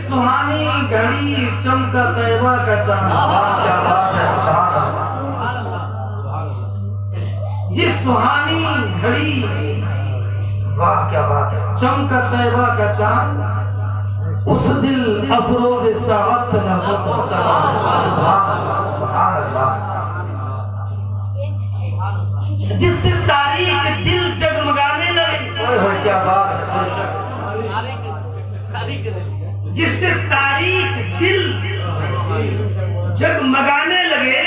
सुहानी घड़ी चमका तैयबा का चांद, जिस सुहानी घड़ी वाह क्या बात है चमका तैयबा का चांद, उस दिल अफरोज साहत न हो सकता। जिससे तारीख दिल जगमगाने लगे, क्या बात है, जिससे तारीख दिल जगमगाने लगे,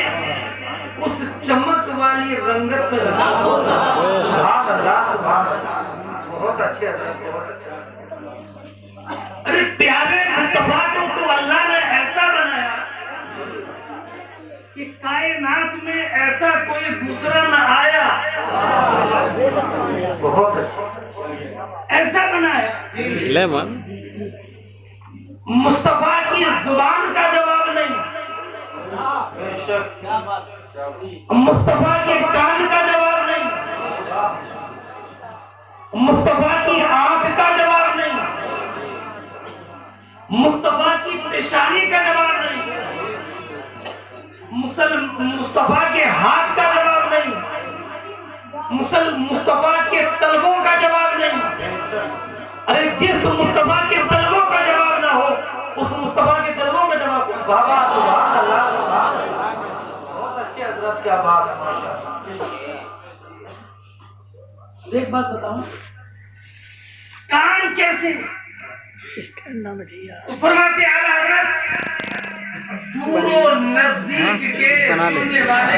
उस चमक वाली रंगत पे बहुत अच्छे, बहुत अच्छा। अरे प्यारे मुस्तफा को तो अल्लाह ने ऐसा बनाया कि कायनात में ऐसा कोई दूसरा न आया, बहुत अच्छा ऐसा बनाया। मुस्तफा की जुबान का जवाब नहीं, मुस्तफा के कान का जवाब नहीं, मुस्तफा की आंख का जवाब नहीं, मुस्तफा की पेशानी का जवाब नहीं, मुस्तफा के हाथ का जवाब नहीं, मुस्तफा के तलबों का जवाब नहीं। अरे जिस मुस्तफा के तलबों का जवाब ना हो, उस मुस्तफा के तलबों का जवाब हो। बाबा सुभान अल्लाह, सुभान अल्लाह, बहुत अच्छी हजरत, क्या बात है माशाअल्लाह। एक बात बताऊं, कान कैसे तो फरमाते आला हजरत, दूर और नजदीक के सुनने वाले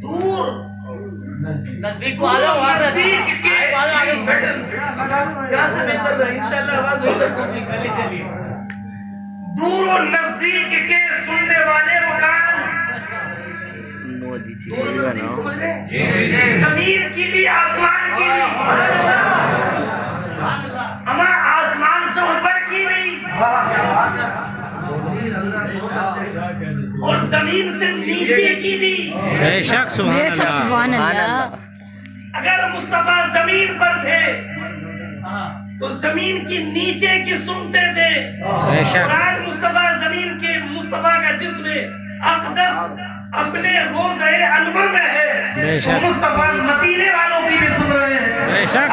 दूर नजदीक को आ जाओ, नजदीक के यहाँ से बेहतर है इंशाल्लाह, आवाज बेहतर पहुंचेगी। दूर और नजदीक के सुनने वाले वो कान, समझ रहे, जमीन की भी आसमान की भी, हमारा आसमान से ऊपर की भी और जमीन से नीचे की भी। बेशक सुभान अल्लाह। अगर मुस्तफा जमीन पर थे तो जमीन की नीचे की सुनते थे, और आज मुस्तफा जमीन के, मुस्तफा का जिस्म अक़दस अपने रोज़े अनवर में है, तो मुस्तफा मदीने वालों की भी सुन रहे हैं। बेशक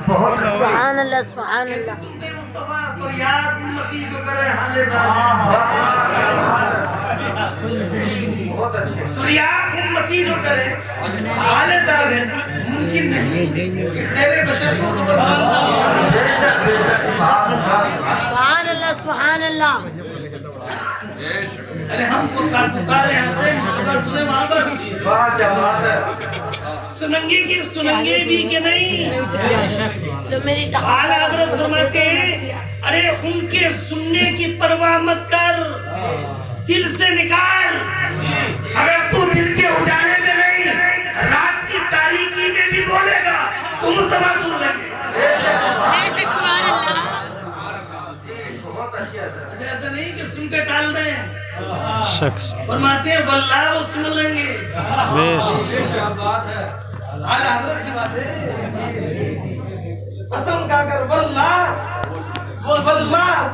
बहुत सुभान अल्लाह, सुभान अल्लाह। मुस्तफा फरियाद उम्मती को करे हालेदार, बहुत अच्छे, फरियाद उम्मती जो करे हालेदार है, मुमकिन नहीं कि खैर बशर को खबर ना। सुभान अल्लाह, सुभान अल्लाह। अरे हम पुकारे यहाँ से मुस्तफा सुने वहाँ पर, क्या बात है, सुनंगे की सुनंगे भी के नहीं। आला हज़रत फरमाते हैं, अरे उनके सुनने की परवाह मत कर, दिल से निकाल। अगर तू दिल के उजाले में नहीं, रात की तारीकी में भी बोलेगा तो मुस्तफा सुन लेंगे। अच्छा ऐसा नहीं कि सुन के टाल रहे हैं, फरमाते हैं वल्लाह वो सुन लेंगे। क्या बात है, आला हज़रत की बात है, कसम खाकर वल्लाह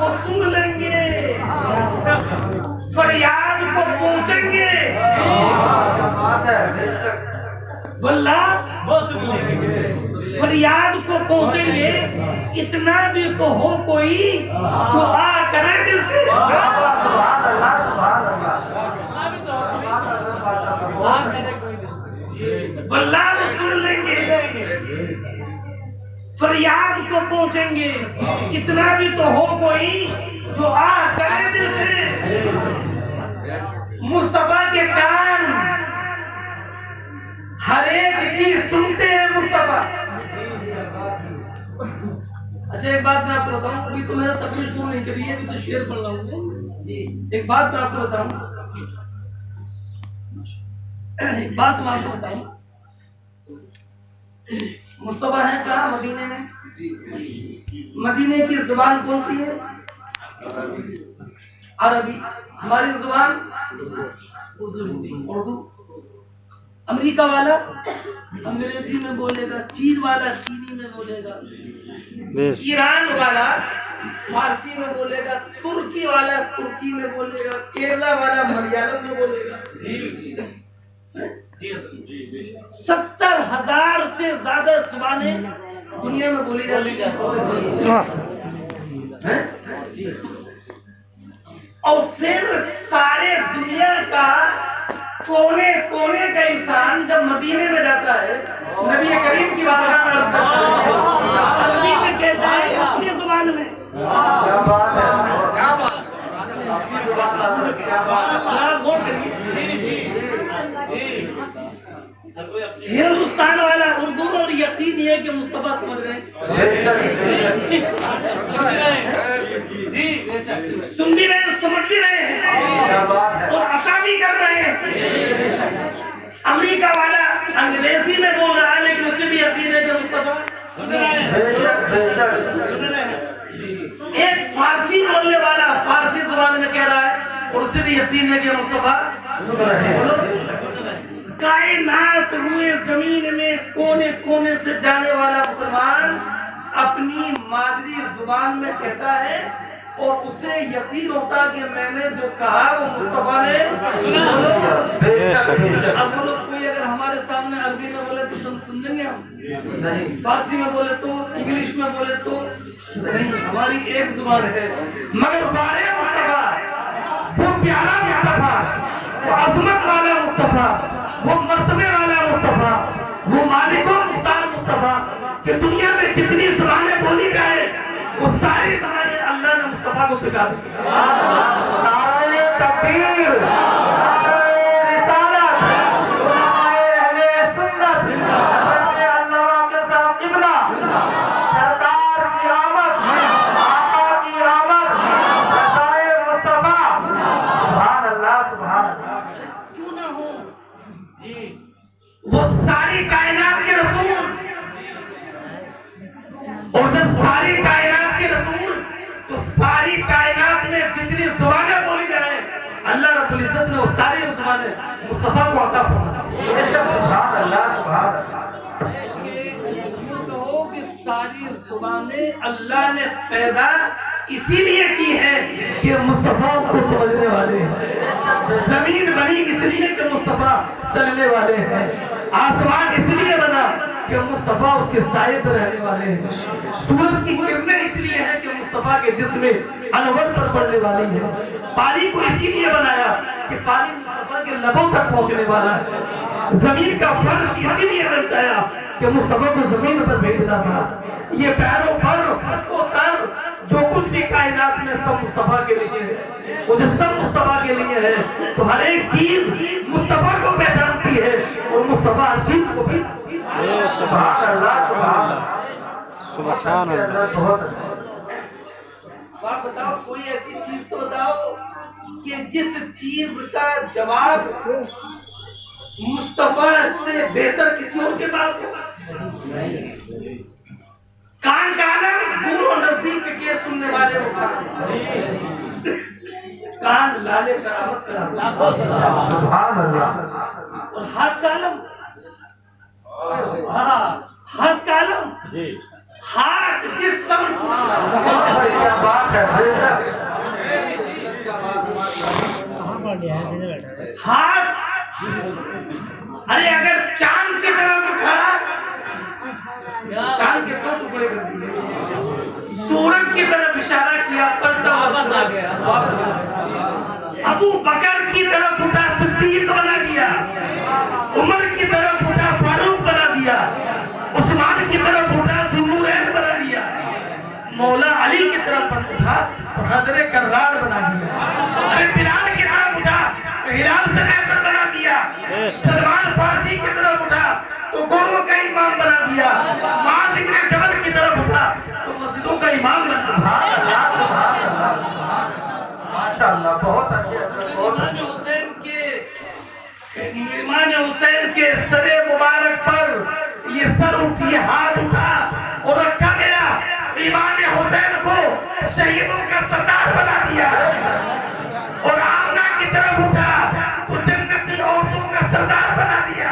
वो सुन लेंगे, फरियाद को पहुंचेंगे। वल्लाह वो सुन लेंगे, फरियाद को पहुंचेंगे। इतना भी तो हो कोई जो आ करे दिल से, वल्लाह वो सुन लेंगे, फरियाद को पहुंचेंगे। इतना भी तो हो कोई जो आ करे दिल से। मुस्तफा के कान हर एक की सुनते हैं मुस्तफा। अच्छा एक बात मैं आपको बताऊं, अभी तो मेरा तकरीर शुरू नहीं करी है, अभी तो शेर पढ़ रहा हूँ। एक बात मैं आपको बताऊं, एक बात मैं आपको बताऊं, मुस्तफा है कहाँ? मदीने में। मदीने की जुबान कौन सी है? अरबी। हमारी जुबान उर्दू। अमेरिका वाला अंग्रेजी में बोलेगा, चीन वाला चीनी में बोलेगा, ईरान वाला फारसी में बोलेगा, तुर्की वाला तुर्की में बोलेगा, केरला वाला मलयालम में बोलेगा। 70,000 से ज्यादा जुबानें दुनिया में बोली जाती है। और फिर सारे दुनिया का कोने कोने का इंसान जब मदीने में जाता है, नबी करीम की बारगाह में अर्ज़ करता है, अरबी में कहता है अपनी जुबान में। क्या बात है, क्या बात है, गौर करिए। हिंदुस्तान वाला उर्दू और यकीन ये कि मुस्तफा समझ रहे हैं, सुन भी रहे हैं, समझ भी रहे हैं और अता भी कर रहे हैं। अमेरिका वाला अंग्रेजी में बोल रहा है लेकिन उसे भी यकीन है कि मुस्तफा सुन रहा है। एक फारसी बोलने वाला फारसी जुबान में कह रहा है और उसे भी यकीन है कि मुस्तफा सुन रहे हैं। कायनात रुए जमीन में कोने कोने से जाने वाला मुसलमान अपनी मादरी जुबान में कहता है और उसे यकीन होता कि मैंने जो कहा वो मुस्तफा ने सुना। अब वो लोग कोई अगर हमारे सामने अरबी में बोले तो समझेंगे हम, फारसी में बोले तो, इंग्लिश में बोले तो नहीं, हमारी एक जुबान है। मगर बारे मुस्तफा, वो प्यारा मुस्तफा, वो अजमत वाला मुस्तफा, वो मर्तबे वाला मुस्तफा, वो मालिको मुख्तार मुस्तफा कि दुनिया में जितनी ज़बानें बोली जाए वो सारी ज़बानें अल्लाह ने मुस्तफा को सिखा दी। नारे तकबीर, नारे रिसालत, नारे अहले सुन्नत, अल्लाह के साथ क़िबला, सरकार की आमद, आका की आमद, रसाए मुस्तफा, सुभान अल्लाह, सुभान अल्लाह। क्यों ना हो वो सारी कायनात के रसूल, और जब सारी कायनात के रसूल तो सारी कायनात में जितनी जुबानें बोली जाए अल्लाह रब्बुल इज्जत ने वो सारी जुबानें मुस्तफा को अता फरमाई। सुभान अल्लाह, सुभान अल्लाह। कहो कि सारी जुबानें अल्लाह ने पैदा इसीलिए की है कि मुस्तफा को समझने वाले हैं। जमीन बनी इसलिए कि मुस्तफा चलने वाले हैं। आसमान इसलिए बना कि मुस्तफा उसके साये पर रहने वाले हैं। सूरज की किरणें इसलिए है कि मुस्तफा के जिस्म अनवर पर पड़ने वाली है। पानी को इसीलिए बनाया कि पानी मुस्तफा के लबों तक पहुंचने वाला है। जमीन का फर्श इसीलिए बचाया कि मुस्तफा को जमीन पर भेजना था। ये पैरों पर हस्को तर जो कुछ भी कायनात में सब मुस्तफा के लिए है, वो जो सब मुस्तफा के लिए है, तो हर एक चीज मुस्तफा को पहचानती है और मुस्तफा हर चीज को भी। सुभान अल्लाह, सुभान अल्लाह। आप बताओ कोई ऐसी चीज तो बताओ कि जिस चीज का जवाब मुस्तफा से बेहतर किसी और के पास हो। कान का आलम दूर और नजदीक के सुनने वाले हो, कान लाले करामत करामत। सुभान अल्लाह। और हाथ का आलम, हाथ का आलम, हाथ जिस सब क्या बात है, हाथ अरे अगर चांद की तरफ उठा, चांद के 2 टुकड़े कर दिए, सूरज की तरफ इशारा किया, पलटा वापस आ गया, वापस आ गया। अबू बकर की तरफ उठा, सिद्दीक बना दिया, उमर की तरफ उठा, फारूक बना दिया, उस्मान की तरफ उठा, ज़ुन्नूरैन बना दिया, मौला अली की तरफ उठा, हज़रत कर्रार बना दिया, अरे बिलाल की तरफ उठा तो हिलाल से बेहतर बना दिया, सलमान फारसी की तरफ उठा तो गोरों का इमाम बना दिया, माज़ इब्न जबल की तरफ उठा तो मस्जिदों का इमाम बना। माशाअल्लाह, बहुत अच्छे। इमाम हुसैन के सरे मुबारक पर ये सर उठी, हाथ उठा और रखा गया। इमाम हुसैन को शहीदों का सरदार बना दिया और आमना की तरफ उठा तो जन्नती औरतों का सरदार बना दिया।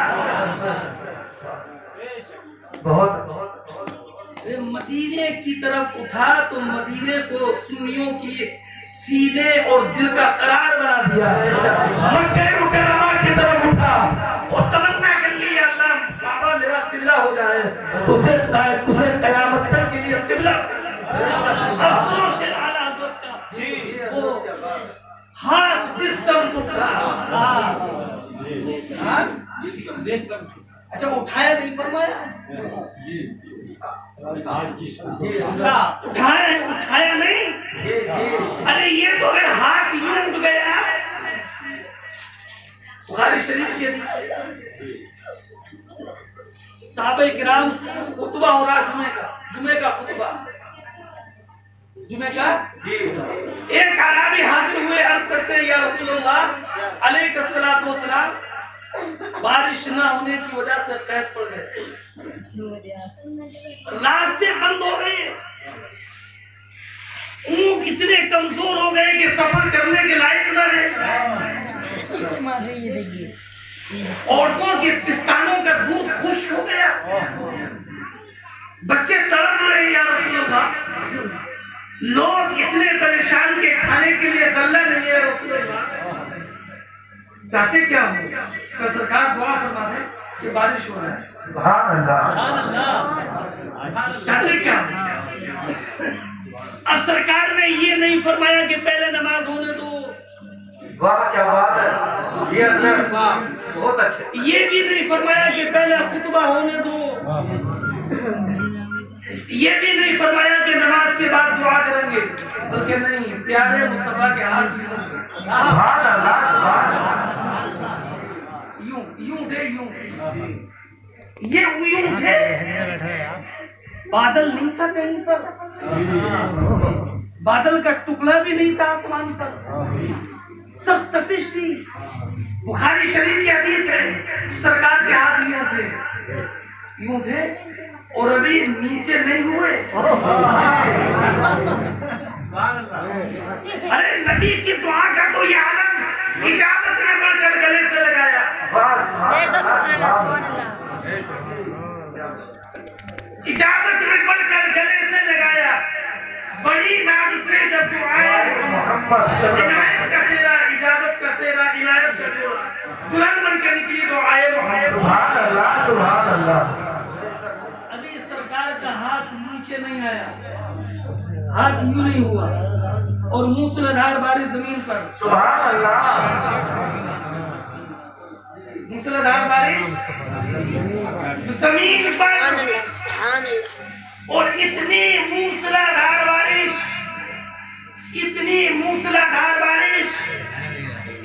मदीने की तरफ उठा तो मदीने को सुन्नियों की सीने और दिल का करार बना दिया। मक्के मुकर्रमा की तरफ उठा और तमन्ना कर ली, अल्लाह काबा मेरा किबला हो जाए, तुझे कयामत तक के लिए किबला। अफसोस है आला हज़रत का वो हाथ जिस समत उठा, अच्छा उठाया नहीं फरमाया, उठाया नहीं। अरे ये तो अगर हाथ यूं उठ गया, बुखारी शरीफ की हदीस है, सहाबा किराम खुतबा हो रहा जुमे का खुतबा, जुमे का एक अराबी हाजिर हुए, अर्ज करते हैं या रसूलुल्लाह अलैहिस्सलातु वस्सलाम, बारिश ना होने की वजह से कैद पड़ गए, रास्ते बंद हो गए, ऊँट इतने कमजोर हो गए कि सफर करने के लायक न रहे, औरतों के पिस्तानों का दूध खुश्क हो गया, बच्चे तड़प रहे या रसूलुल्लाह, लोग इतने परेशान के खाने के लिए गल्ला नहीं है रसूलुल्लाह, चाहते क्या हो? तो सरकार दुआ फरमा दे कि बारिश हो रहा है। सुभान अल्लाह। चाहते क्या? अब सरकार ने ये नहीं फरमाया कि पहले नमाज होने दो, वाह क्या बात है, ये अच्छा, बहुत अच्छा। ये भी नहीं फरमाया कि पहले खुतबा होने दो, ये भी नहीं फरमाया कि नमाज के बाद दुआ करेंगे, बल्कि नहीं, प्यारे मुस्तफा के हाथ यूं थे, ये यूं थे, बादल नहीं था कहीं पर, बादल का टुकड़ा भी नहीं था आसमान पर, सख्त तपिश थी। बुखारी शरीफ की हदीस है, सरकार के हाथ यूं थे और अभी नीचे नहीं हुए। अरे नबी की दुआ का तो ये आलम इजाजत में बढ़कर गले से लगाया, इजाजत में बढ़कर गले से लगाया, बड़ी नाज से जब दुआया, इनायत का सेरा, इजाजत का सेरा, इनायत का जोड़ा, दुल्हन बनकर निकली तो आए। सुभान अल्लाह, सुभान अल्लाह। अभी सरकार का हाथ नीचे नहीं आया, हाथ यूं नहीं हुआ और मूसलाधार बारिश जमीन पर। सुभान अल्लाह। मूसलाधार बारिश जमीन पर, और इतनी मूसलाधार बारिश, इतनी मूसलाधार बारिश,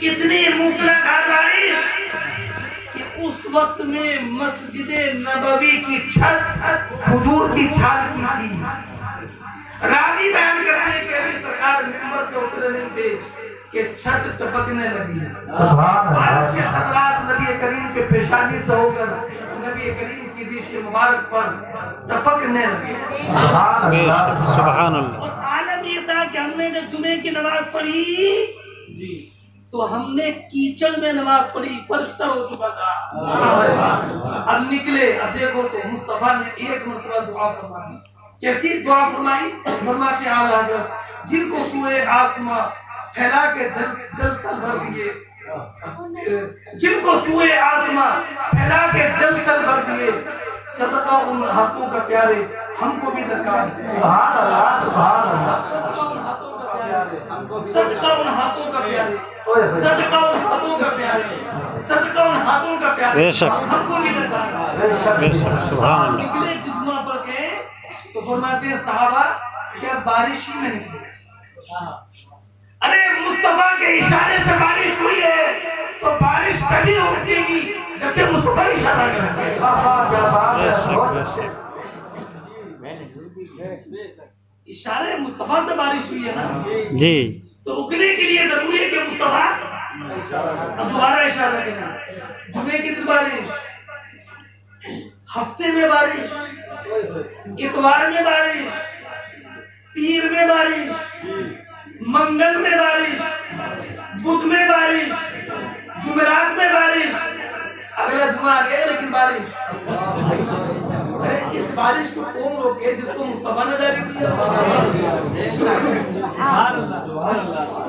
इतनी मूसलाधार बारिश कि उस वक्त में मस्जिद नबवी की छत हुजूर की छाल की थी। रावी बयान करते हैं कि अभी सरकार मिंबर से उतरे नहीं थे कि छत टपकने लगी। बारिश के खतरात नबी करीम के पेशानी से होकर नबी करीम की दिशे मुबारक पर टपकने लगे। सुभान अल्लाह। और आलम ये था कि हमने जब जुमे की नमाज पढ़ी तो हमने कीचड़ में नमाज पढ़ी, फरिश्ता हो चुका था। अब निकले, अब देखो तो मुस्तफा ने एक मरतबा दुआ फरमाई। कैसी दुआ फरमाई? फरमाते आला हज़रत, जिनको सुए आसमां फैला के जल तल भर दिए, जिनको सुए आसमां फैला के जल तल भर दिए, सदका उन हाथों का प्यारे, हमको भी दरकार है। सुभान अल्लाह, सुभान अल्लाह। सदका उन हाथों का प्यारे, सदका उन हाथों का प्यारे, सदका उन हाथों का प्यारे, सदका उन हाथों का प्यारे, हमको भी दरकार है। सुभान अल्लाह। निकले जुम्मा पढ़ के तो फरमाते हैं सहाबा क्या बारिश ही में निकले। अरे मुस्तफा के इशारे से बारिश हुई है तो बारिश कभी उठेगी जबकि मुस्तफा इशारा करेंगे। इशारे मुस्तफा से बारिश हुई है ना जी, तो रुकने के लिए जरूरी है कि मुस्तफा अब दोबारा इशारा करें। जुमे की दिन बारिश, हफ्ते में बारिश, इतवार में बारिश, पीर में बारिश, मंगल में बारिश, बुध में बारिश, जुमेरात में बारिश, अगला जुमा आ गया लेकिन बारिश। अरे इस बारिश को कौन रोके जिसको मुस्तफा ने जारी किया?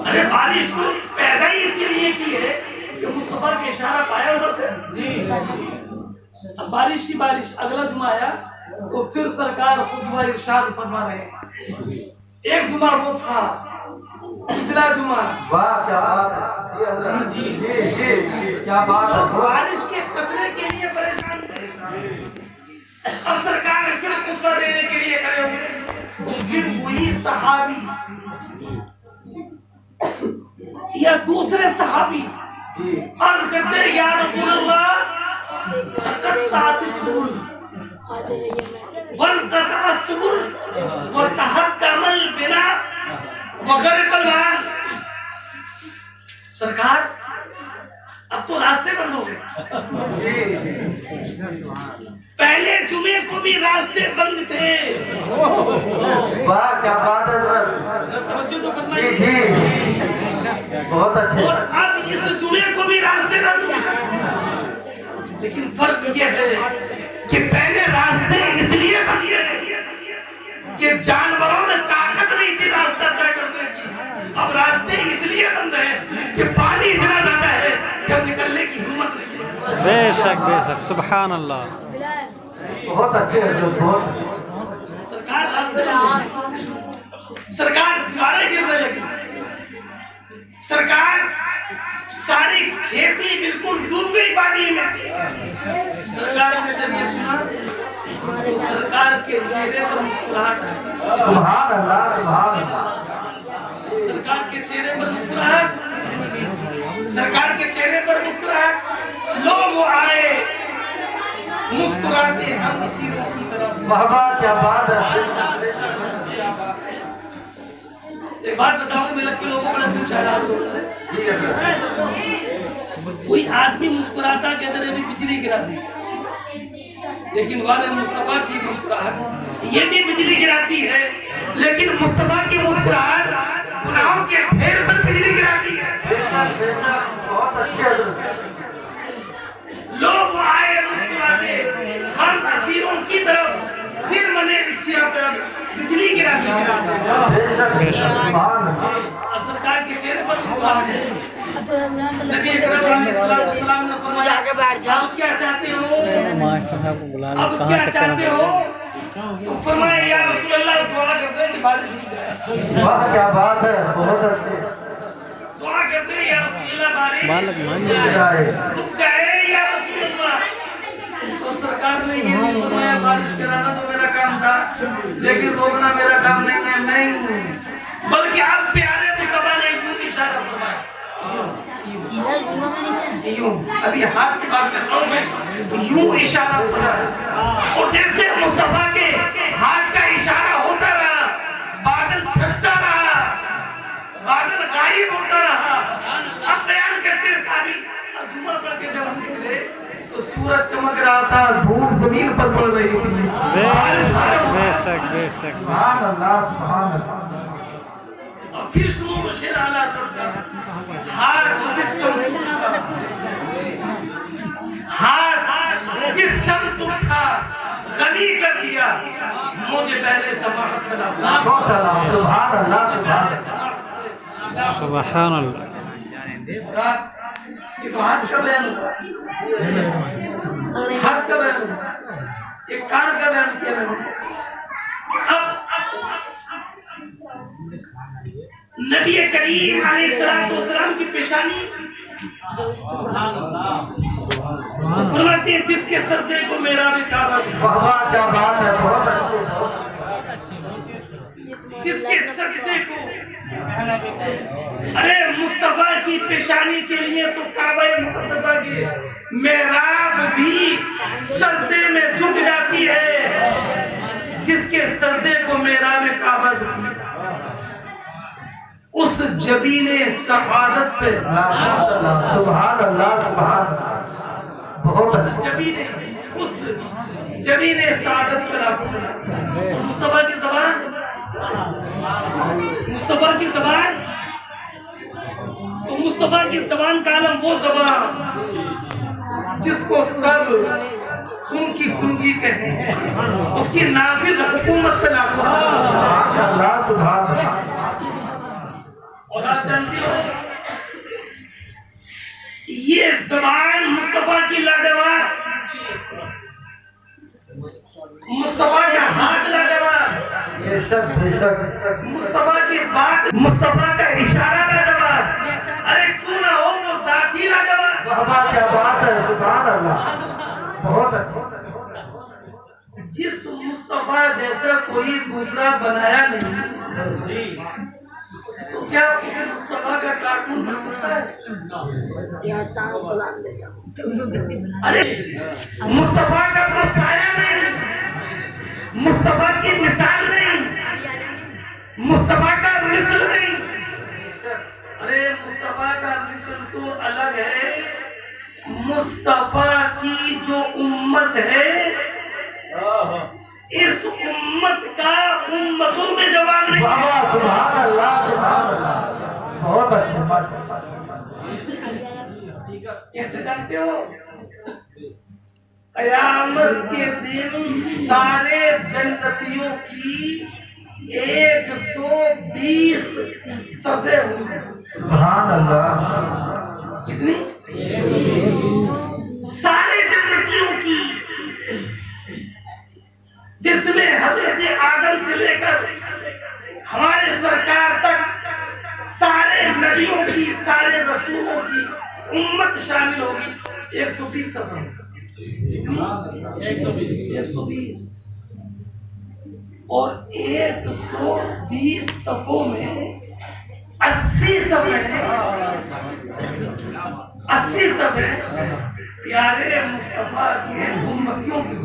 अरे बारिश तो पैदा ही इसीलिए की है कि मुस्तफा के इशारा पाया उधर से जी। अब बारिश ही बारिश, अगला जुमा आया तो फिर सरकार खुतबा इरशाद फरमा रहे हैं। एक जुमा वो था, पिछला जुमा, वाह क्या बात है जी जी, क्या बात है। बारिश के कतरे के लिए परेशान थे, अब सरकार फिर खुतबा देने के लिए खड़े हुए। फिर वही सहाबी या दूसरे सहाबी अर्ज करते हैं, या रसूल अल्लाह सरकार अब तो रास्ते बंद हो गए। पहले जुमे को भी रास्ते बंद थे। वाह क्या बात है सर, तवज्जो तो फरमाइए, बहुत अच्छे। और अब इस जुमे को भी रास्ते बंद हुए, लेकिन फर्क यह है कि पहले रास्ते इसलिए बन गए कि जानवरों में ताकत नहीं थी रास्ता तय करने की। अब रास्ते इसलिए बंद है कि पानी इतना ज्यादा है कि अब निकलने की हिम्मत नहीं है। बेशक सुभान अल्लाह, बहुत अच्छे सरकार रास्ते सरकार दीवारें गिरने लगी, सरकार सारी खेती बिल्कुल डूब गई पानी में। सरकार ने जब ये सुना तो सरकार के चेहरे पर मुस्कुराहट है। सुभान अल्लाह, सुभान अल्लाह। सरकार के चेहरे पर मुस्कुराहट, सरकार के चेहरे पर मुस्कुराहट। लोग आए मुस्कुराते हम नसीरों की तरफ। महबूब क्या बात है। एक बात बताऊं, मिलक के लोगों बड़ा दिल चाह रहा है, कोई आदमी मुस्कुराता कहते रहे बिजली गिरा दी, लेकिन वाले मुस्तफा की मुस्कुराहट ये भी बिजली गिराती है, लेकिन मुस्तफा की मुस्कुराहट गुनाहों के ढेर पर बिजली गिराती है। बहुत अच्छी। लोग आए मुस्कुराते हम असीरों की तरफ, फिर मने इसिया पर बिजली गिरा दी। और सरकार के चेहरे पर मुस्कुराहट है। नबी अकरम अलैहिस्सलाम ने फरमाया, अब क्या चाहते हो, अब क्या चाहते हो? तो फरमाया, या रसूल अल्लाह दुआ करते हैं कि बारिश रुक जाए। वाह क्या बात है, बहुत अच्छे। दुआ करते हैं या रसूल अल्लाह बारिश रुक जाए या रसूल अल्लाह। तो सरकार ने ये नहीं फरमाया बारिश कराना तो मेरा काम था, लेकिन रोकना मेरा काम नहीं है, नहीं, बल्कि आप प्यारे मुस्तफा ने यूं इशारा फरमाया, यूं, अभी हाथ की बात कर रहा हूं मैं, यूं इशारा फरमाया। और जैसे मुस्तफा के हाथ का इशारा होता रहा, बादल छटता रहा, बादल गायब होता रहा। अब बयान करते सारी जुमा पढ़ के जब हम निकले तो सूरज चमक रहा था, धूप जमीन पर पड़ रही थी। बेशक बेशक, सुभान अल्लाह, सुभान अल्लाह। और फिर शुरू शेर आला करता, हाथ जिस शम्स उठा गनी कर दिया, मुझे पहले समाहत बना। सुभान अल्लाह, सुभान अल्लाह। ये तो हाथ का बयान हुआ, हाथ का बयान हुआ, एक कान का बयान किया मैंने। अब नबी करीम अलैहिस्सलाम की पेशानी तो फरमाते हैं, जिसके सजदे को मेरा भी काबा, क्या बात है, बहुत अच्छी। जिसके सजदे को, अरे मुस्तफा की पेशानी के लिए तो काबा मुक़द्दसा की मेहराब भी सजदे में झुक जाती है। जिसके सजदे को मेहराब काबा झुकी, उस जबीने सआदत पे, सुभान अल्लाह, सुभान अल्लाह, बहुत जबीने, उस जबीने सआदत पर आप मुस्तफा की ज़बान, मुस्तफा की ज़बान, तो मुस्तफा की ज़बान का आलम वो ज़बान जिसको सब उनकी कुंजी कहें, उसकी नाफिज हुकूमत पे लागू। और आप जानते हो ये ज़बान मुस्तफा की लाजवाब, मुस्तफा का हाथ लाजवाब, मुस्तफा की बात, मुस्तफा का इशारा लाजवाब। अरे क्यों ना हो वो जात ही लाजवाब। क्या बात है, सुभान अल्लाह, बहुत अच्छा। जिस मुस्तफा जैसा कोई दूसरा बनाया नहीं, तो क्या उसे मुस्तफा का कार्टून बन सकता है? अरे मुस्तफा का तो साया नहीं, मुस्तफा की मिसाल नहीं, मुस्तफा का मिसल नहीं। अरे मुस्तफा का मिसल तो अलग है। मुस्तफा की जो उम्मत है, इस उम्मत का उम्मतों में जवाब नहीं। सुभान अल्लाह, सुभान अल्लाह, बहुत अच्छा। कैसे जानते हो? कयामत के दिन सारे जन्नतियों की 120 सफे होंगे। सुभान अल्लाह, कितनी? सारे जन्नतियों की, जिसमें हजरत आदम से लेकर हमारे सरकार तक सारे नबियों की, सारे रसूलों की उम्मत शामिल होगी। 120 सफे, 120। और 120 सफों में 80 सफे, 80 सफे प्यारे मुस्तफा के उम्मतियों की।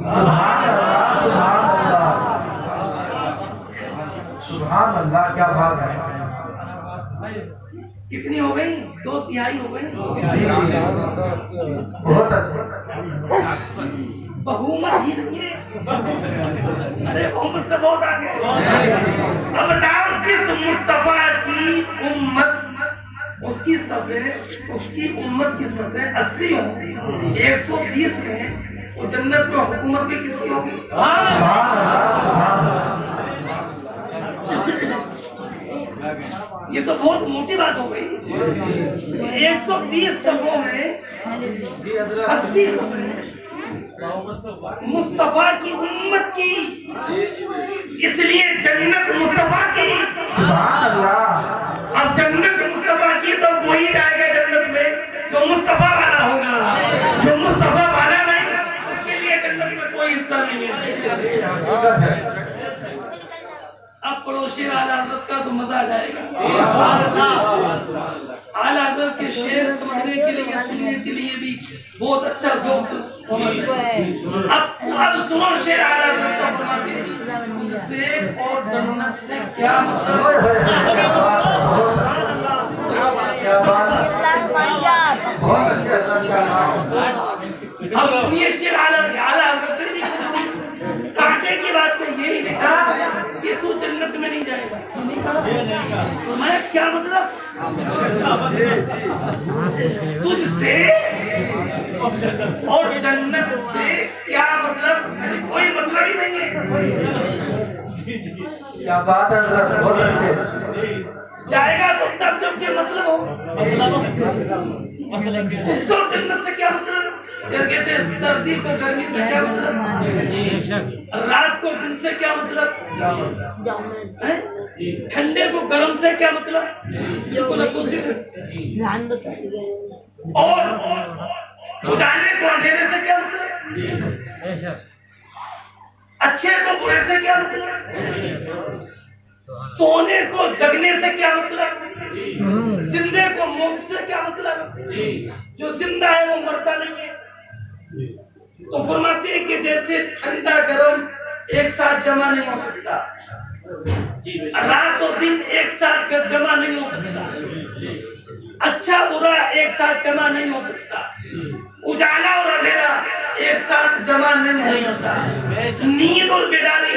सुभान अल्लाह, क्या बात है। कितनी हो गई? 2/3 हो गई। बहुत अच्छा। बहुमत ही नहीं है। अरे बहुमत से बहुत आगे। अब बताओ, जिस मुस्तफा की उम्मत, उसकी सफे, उसकी उम्मत की सफे 80 होंगी, 120 में वो जन्नत में हुकूमत भी किसकी होगी? ये तो बहुत मोटी बात हो गई। 120 सफों में 80 सफे मुस्तफा की उम्मत की, इसलिए जन्नत मुस्तफा की। सुभान अल्लाह। अब जन्नत मुस्तफा की तो वही जाएगा जन्नत में जो मुस्तफा वाला होगा। जो मुस्तफा वाला नहीं, उसके लिए जन्नत में कोई हिस्सा नहीं है। अब पड़ोसी आला हजरत का तो मजा आ जाएगा। आला हजरत के शेर समझने के लिए, सुनने के लिए भी बहुत अच्छा ज़ौक़ होना चाहिए। अब सुनो शेर आला हजरत का, फरमाते हैं मुझसे और जन्नत से क्या मतलब। अब सुनिए शेर आला हजरत ने कांटे की बात तो यही नहीं कहा कि तू जन्नत में नहीं जाएगा, नहीं कहा। तो मैं क्या मतलब, तुझसे और जन्नत से क्या मतलब? कोई मतलब ही नहीं है। क्या बात है, बहुत अच्छे। जाएगा तो तब जब के मतलब हो। उससे जन्नत से क्या मतलब? कहते हैं सर्दी को गर्मी से क्या मतलब, रात को दिन से क्या मतलब, ठंडे को गर्म से क्या मतलब, और उजाले को अंधेरे से क्या मतलब, अच्छे को बुरे से क्या मतलब, सोने को जगने से क्या मतलब, जिंदे को मौत से क्या मतलब। जो जिंदा है वो मरता नहीं है। तो फरमाते हैं कि जैसे ठंडा गर्म एक साथ जमा नहीं हो सकता, रात और दिन एक साथ जमा नहीं हो सकता, अच्छा बुरा एक साथ जमा नहीं हो सकता, उजाला और अंधेरा एक साथ जमा नहीं हो सकता, नींद और बेदारी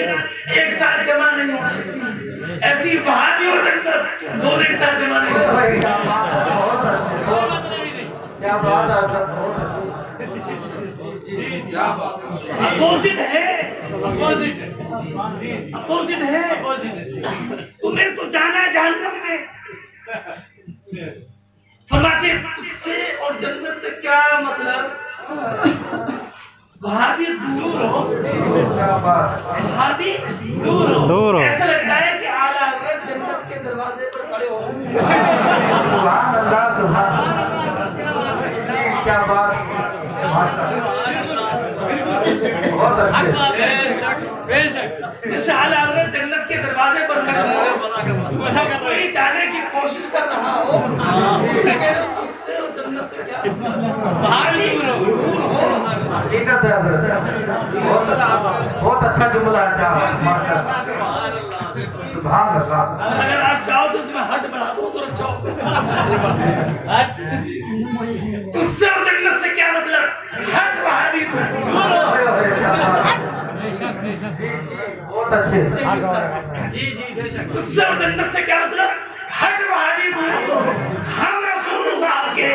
एक साथ जमा नहीं हो सकती, ऐसी वहाबी और जन्नत दोनों एक साथ जमा नहीं हो सकती। क्या बात है। अपोजिट है, अपोजिट है। तुम्हें तो जाना है जहन्नम में। फरमाते तुझसे और जन्नत से क्या मतलब? वहां भी दूर हो, वहां भी दूर हो। ऐसा लगता है कि आला हज़रत जन्नत के दरवाजे पर खड़े हो। सुभान अल्लाह, सुभान अल्लाह। क्या बात, बहुत अच्छे। जैसे आला हज़रत जन्नत के दरवाजे पर खड़े हो, कोई जाने की कोशिश कर रहा हो, उससे कह रहे हो उससे और जन्नत से क्या? बाहर ही दूर हो। हकीकत है हज़रत। बहुत अच्छा जुमला है। माशाअल्लाह, सुभान अल्लाह। अगर आप चाहो तो इसमें हट बढ़ा दो तो अच्छा हो। उससे और जन्नत से क्या मतलब? हट बाहर ही दूर हो। बहुत अच्छे। उससे और जन्नत से क्या मतलब? हट बाहर ही दूर हो। हम रसूलुल्लाह के